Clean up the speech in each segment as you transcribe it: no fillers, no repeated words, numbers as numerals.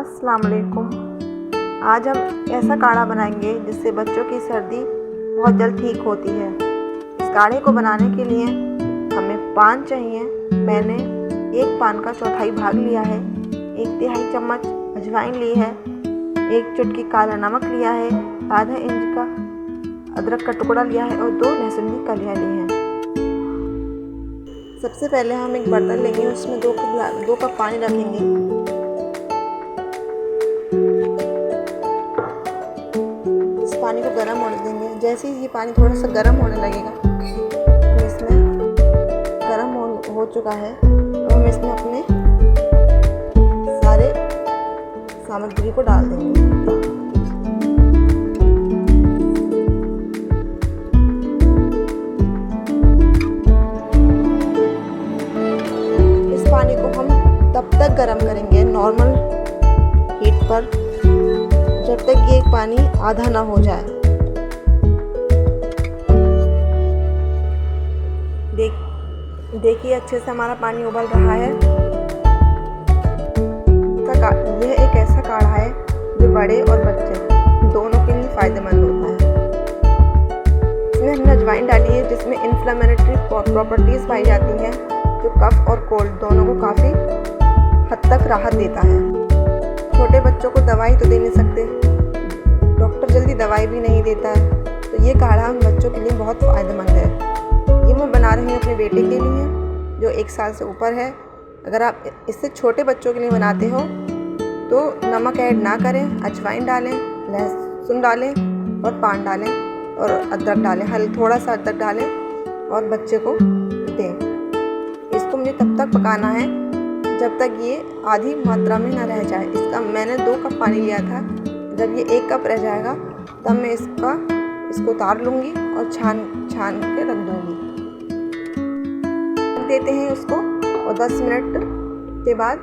अस्सलाम वालेकुम। आज हम ऐसा काढ़ा बनाएंगे जिससे बच्चों की सर्दी बहुत जल्द ठीक होती है। इस काढ़े को बनाने के लिए हमें पान चाहिए। मैंने एक पान का चौथाई भाग लिया है, 1/3 चम्मच अजवाइन ली है, 1 चुटकी काला नमक लिया है, आधा इंच का अदरक का टुकड़ा लिया है और 2 लहसुन की कलियाँ ली हैं। सबसे पहले हम एक बर्तन लेंगे, उसमें 2 कप पानी रखेंगे। इस पानी को गर्म होने देंगे। जैसे ही ये पानी थोड़ा सा गर्म होने लगेगा, हम इसमें गर्म हो चुका है, तो हम इसमें अपने सारे सामग्री को डाल देंगे। पानी को हम तब तक गर्म करेंगे नॉर्मल हीट पर जब तक ये पानी आधा ना हो जाए। देखिए अच्छे से हमारा पानी उबल रहा है। यह एक ऐसा काढ़ा है जो बड़े और बच्चे दोनों के लिए फ़ायदेमंद होता है। इसमें हमने अजवाइन डाली है जिसमें इन्फ्लेमेटरी प्रॉपर्टीज़ पाई जाती हैं, जो कफ और कोल्ड दोनों को काफ़ी हद तक राहत देता है। छोटे बच्चों को दवाई तो दे नहीं सकते, डॉक्टर जल्दी दवाई भी नहीं देता है, तो ये काढ़ा हम बच्चों के लिए बहुत फ़ायदेमंद है। ये मैं बना रही हूँ अपने बेटे के लिए जो 1 साल से ऊपर है। अगर आप इससे छोटे बच्चों के लिए बनाते हो तो नमक ऐड ना करें, अजवाइन डालें, लहसुन डालें और पान डालें और अदरक डालें, थोड़ा सा अदरक डालें और बच्चे को दें। इसको मुझे तब तक पकाना है जब तक ये आधी मात्रा में ना रह जाए। इसका मैंने 2 कप पानी लिया था, जब ये 1 कप रह जाएगा तब मैं इसको उतार लूँगी और छान के रख दूँगी। देते हैं उसको और 10 मिनट के बाद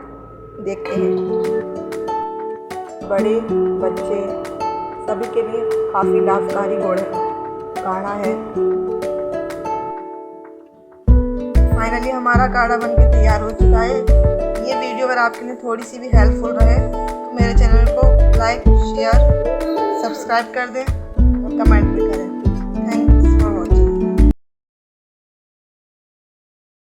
देखते हैं। बड़े बच्चे सभी के लिए काफ़ी लाभकारी काढ़ा है। फाइनली हमारा काढ़ा बनके तैयार हो चुका है। ये वीडियो अगर आपके लिए थोड़ी सी भी हेल्पफुल रहे तो मेरे चैनल को लाइक, शेयर, सब्सक्राइब कर दें और कमेंट भी करें।